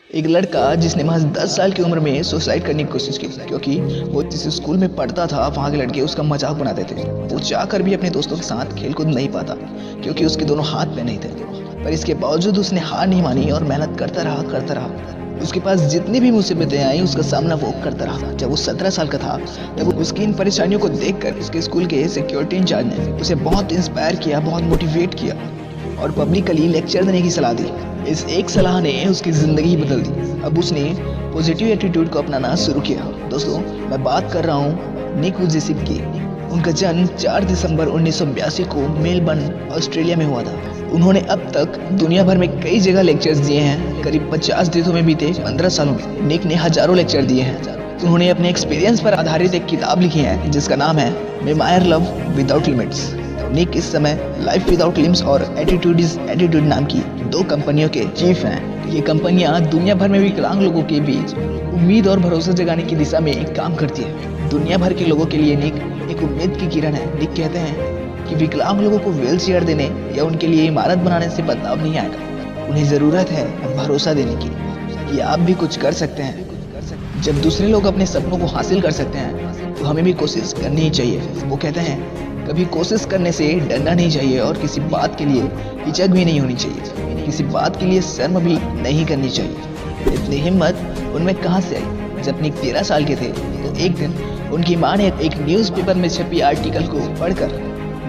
एक लड़का जिसने महज 10 साल की उम्र में सुसाइड करने की कोशिश की क्योंकि वो जिस स्कूल में पढ़ता था वहाँ के लड़के उसका मजाक बनाते थे। वो चाहकर भी अपने दोस्तों के साथ खेल कूद नहीं पाता क्योंकि उसके दोनों हाथ पे नहीं थे। पर इसके बावजूद उसने हार नहीं मानी और मेहनत करता रहा। उसके पास जितनी भी मुसीबतें आई उसका सामना वो करता रहा। जब वो 17 साल का था तब उसकी इन परेशानियों को देखकर उसके स्कूल के सिक्योरिटी इंचार्ज ने उसे बहुत इंस्पायर किया, बहुत मोटिवेट किया और पब्लिकली लेक्चर देने की सलाह दी। इस एक सलाह ने उसकी ज़िंदगी बदल दी। अब उसने पॉजिटिव एटीट्यूड को अपनाना शुरू किया। दोस्तों, मैं बात कर रहा हूँ निक वुजेसिक की। उनका जन्म 4 दिसंबर 1982 को मेलबर्न, ऑस्ट्रेलिया में हुआ था। उन्होंने अब तक दुनिया भर में कई जगह लेक्चर्स दिए हैं। करीब 50 देशों में बीते 15 सालों में निक ने हजारों लेक्चर दिए हैं। उन्होंने अपने एक्सपीरियंस पर आधारित एक किताब लिखी है जिसका नाम है मेमायर लव विदाउट लिमिट्स। निक इस समय लाइफ विदाउट लिम्स और एटीट्यूड इज एटीट्यूड नाम की 2 कंपनियों के चीफ हैं। ये कंपनियां दुनिया भर में विकलांग लोगों के बीच उम्मीद और भरोसा जगाने की दिशा में काम करती है। दुनिया भर के लोगों के लिए निक एक उम्मीद की किरण है। निक कहते हैं कि विकलांग लोगों को व्हील चेयर देने या उनके लिए इमारत बनाने से बदलाव नहीं आएगा। उन्हें ज़रूरत है भरोसा देने की कि आप भी कुछ कर सकते हैं। जब दूसरे लोग अपने सपनों को हासिल कर सकते हैं तो हमें भी कोशिश करनी ही चाहिए। वो कहते हैं कभी कोशिश करने से डरना नहीं चाहिए और किसी बात के लिए हिचक भी नहीं होनी चाहिए। किसी बात के लिए शर्म भी नहीं करनी चाहिए। इतनी हिम्मत उनमें कहाँ से आई? जब निक 13 साल के थे तो एक दिन उनकी माँ ने एक न्यूज़पेपर में छपी आर्टिकल को पढ़कर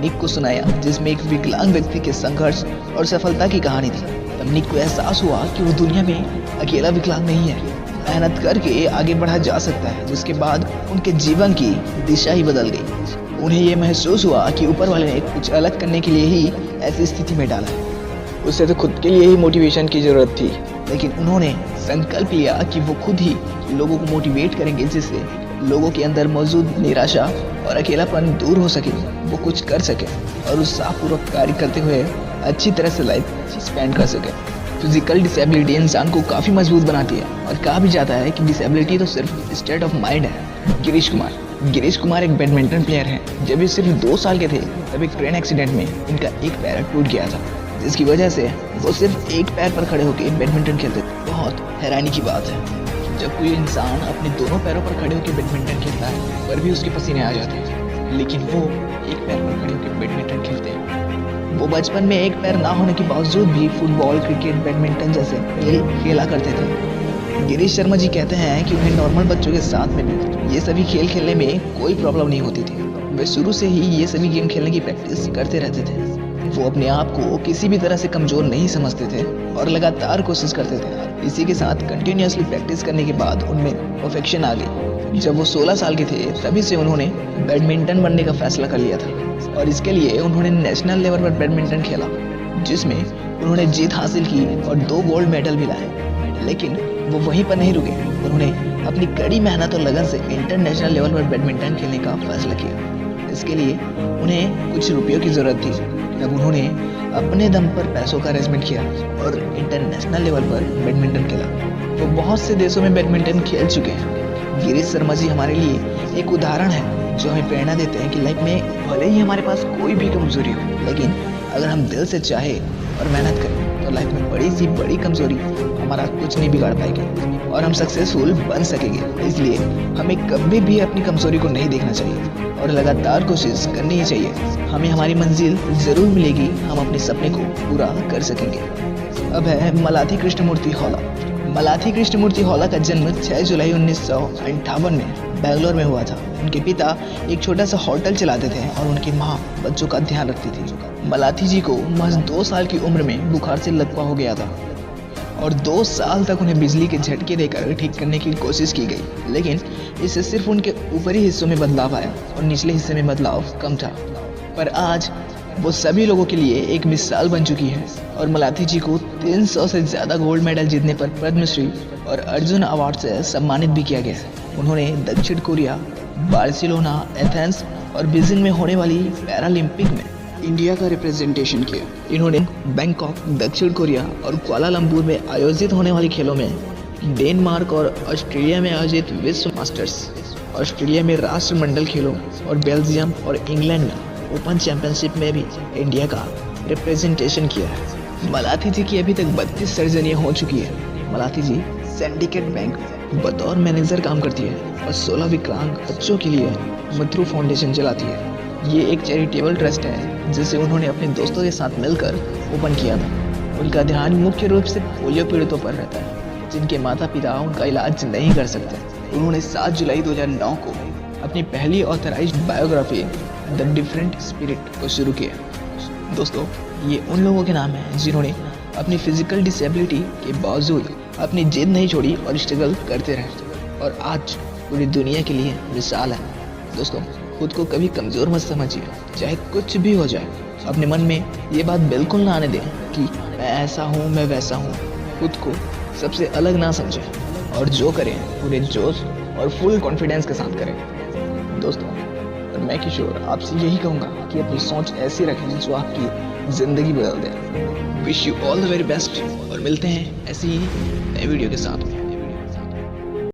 निक को सुनाया जिसमें एक विकलांग व्यक्ति के संघर्ष और सफलता की कहानी थी। तब निक को एहसास हुआ कि वो दुनिया में अकेला विकलांग नहीं है। मेहनत करके आगे बढ़ा जा सकता है। जिसके बाद उनके जीवन की दिशा ही बदल गई। उन्हें ये महसूस हुआ कि ऊपर वाले ने कुछ अलग करने के लिए ही ऐसी स्थिति में डाला है। उसे तो खुद के लिए ही मोटिवेशन की ज़रूरत थी, लेकिन उन्होंने संकल्प लिया कि वो खुद ही लोगों को मोटिवेट करेंगे जिससे लोगों के अंदर मौजूद निराशा और अकेलापन दूर हो सके, वो कुछ कर सके और उत्साहपूर्वक कार्य करते हुए अच्छी तरह से लाइफ स्पेंड कर सके। फिजिकल डिसेबिलिटी इंसान को काफ़ी मजबूत बनाती है और कहा भी जाता है कि डिसेबिलिटी तो सिर्फ स्टेट ऑफ माइंड है। गिरीश कुमार एक बैडमिंटन प्लेयर हैं। जब ये सिर्फ 2 साल के थे तब एक ट्रेन एक्सीडेंट में इनका एक पैर टूट गया था, जिसकी वजह से वो सिर्फ एक पैर पर खड़े होकर बैडमिंटन खेलते थे। बहुत हैरानी की बात है जब कोई इंसान अपने दोनों पैरों पर खड़े होकर बैडमिंटन खेलता है पर भी उसके पसीने आ जाते हैं, लेकिन वो एक पैर पर खड़े होकर बैडमिंटन खेलते हैं। वो बचपन में एक पैर ना होने के बावजूद भी फुटबॉल, क्रिकेट, बैडमिंटन जैसे खेल खेला करते थे। गिरीश शर्मा जी कहते हैं कि उन्हें नॉर्मल बच्चों के साथ में भी ये सभी खेल खेलने में कोई प्रॉब्लम नहीं होती थी। वे शुरू से ही ये सभी गेम खेलने की प्रैक्टिस करते रहते थे। वो अपने आप को किसी भी तरह से कमज़ोर नहीं समझते थे और लगातार कोशिश करते थे। इसी के साथ कंटिन्यूसली प्रैक्टिस करने के बाद उनमें परफेक्शन आ गई। जब वो 16 साल के थे तभी से उन्होंने बैडमिंटन बनने का फैसला कर लिया था और इसके लिए उन्होंने नेशनल लेवल पर बैडमिंटन खेला जिसमें उन्होंने जीत हासिल की और 2 गोल्ड मेडल भी लाए। लेकिन वो वहीं पर नहीं रुके। उन्होंने अपनी कड़ी मेहनत और लगन से इंटरनेशनल लेवल पर बैडमिंटन खेलने का फैसला किया। इसके लिए उन्हें कुछ रुपयों की ज़रूरत थी। तब उन्होंने अपने दम पर पैसों का अरेंजमेंट किया और इंटरनेशनल लेवल पर बैडमिंटन खेला। वो बहुत से देशों में बैडमिंटन खेल चुके हैं। गिरीश शर्मा जी हमारे लिए एक उदाहरण है जो हमें प्रेरणा देते हैं कि लाइफ में भले ही हमारे पास कोई भी कमजोरी हो, लेकिन अगर हम दिल से चाहे और मेहनत करें तो लाइफ में बड़ी सी बड़ी कमजोरी हमारा कुछ नहीं बिगाड़ पाएगी और हम सक्सेसफुल बन सकेंगे। इसलिए हमें कभी भी अपनी कमजोरी को नहीं देखना चाहिए और लगातार कोशिश करनी ही चाहिए। हमें हमारी मंजिल ज़रूर मिलेगी, हम अपने सपने को पूरा कर सकेंगे। अब है मलाथी कृष्णमूर्ति हौला। मलाथी कृष्णमूर्ति हौला का जन्म 6 जुलाई 1958 में बेंगलोर में हुआ था। उनके पिता एक छोटा सा होटल चलाते थे और उनकी माँ बच्चों का ध्यान रखती थी। मलाथी जी को महज 2 साल की उम्र में बुखार से लकवा हो गया था और 2 साल तक उन्हें बिजली के झटके देकर ठीक करने की कोशिश की गई, लेकिन इससे सिर्फ उनके ऊपरी हिस्सों में बदलाव आया और निचले हिस्से में बदलाव कम था। पर आज वो सभी लोगों के लिए एक मिसाल बन चुकी है और मलाथी जी को 300 से ज़्यादा गोल्ड मेडल जीतने पर पद्मश्री और अर्जुन अवार्ड से सम्मानित भी किया गया। उन्होंने दक्षिण कोरिया, बार्सिलोना, एथेंस और बीजिंग में होने वाली पैरालंपिक में इंडिया का रिप्रेजेंटेशन किया। इन्होंने बैंकॉक, दक्षिण कोरिया और कुआलालंपुर में आयोजित होने वाली खेलों में डेनमार्क और ऑस्ट्रेलिया में आयोजित विश्व मास्टर्स, ऑस्ट्रेलिया में राष्ट्रमंडल खेलों और बेल्जियम और इंग्लैंड में ओपन चैंपियनशिप में भी इंडिया का रिप्रेजेंटेशन किया है। मलाथी जी की अभी तक 32 सर्जरियां हो चुकी है। मलाथी जी सिंडिकेट बैंक बतौर मैनेजर काम करती है और 16 विकलांग बच्चों के लिए मथुर फाउंडेशन चलाती है। ये एक चैरिटेबल ट्रस्ट है जिसे उन्होंने अपने दोस्तों के साथ मिलकर ओपन किया था। उनका ध्यान मुख्य रूप से पोलियो पीड़ितों पर रहता है जिनके माता पिता उनका इलाज नहीं कर सकते। उन्होंने 7 जुलाई 2009 को अपनी पहली authorised biography the different spirit को शुरू किया। दोस्तों, ये उन लोगों के नाम हैं जिन्होंने अपनी फिजिकल डिसेबिलिटी के बावजूद अपनी जिद नहीं छोड़ी और स्ट्रगल करते रहे और आज पूरी दुनिया के लिए मिसाल है। दोस्तों, खुद को कभी कमज़ोर मत समझिए, चाहे कुछ भी हो जाए। अपने मन में ये बात बिल्कुल ना आने दें कि मैं ऐसा हूँ, मैं वैसा हूँ। खुद को सबसे अलग ना समझें और जो करें पूरे जोश और फुल कॉन्फिडेंस के साथ करें। दोस्तों, और मैं किशोर आपसे यही कहूँगा कि अपनी सोच ऐसी रखें जो आपकी ज़िंदगी बदल दे। Wish you all the very best और मिलते हैं ऐसी ही नए वीडियो के साथ में।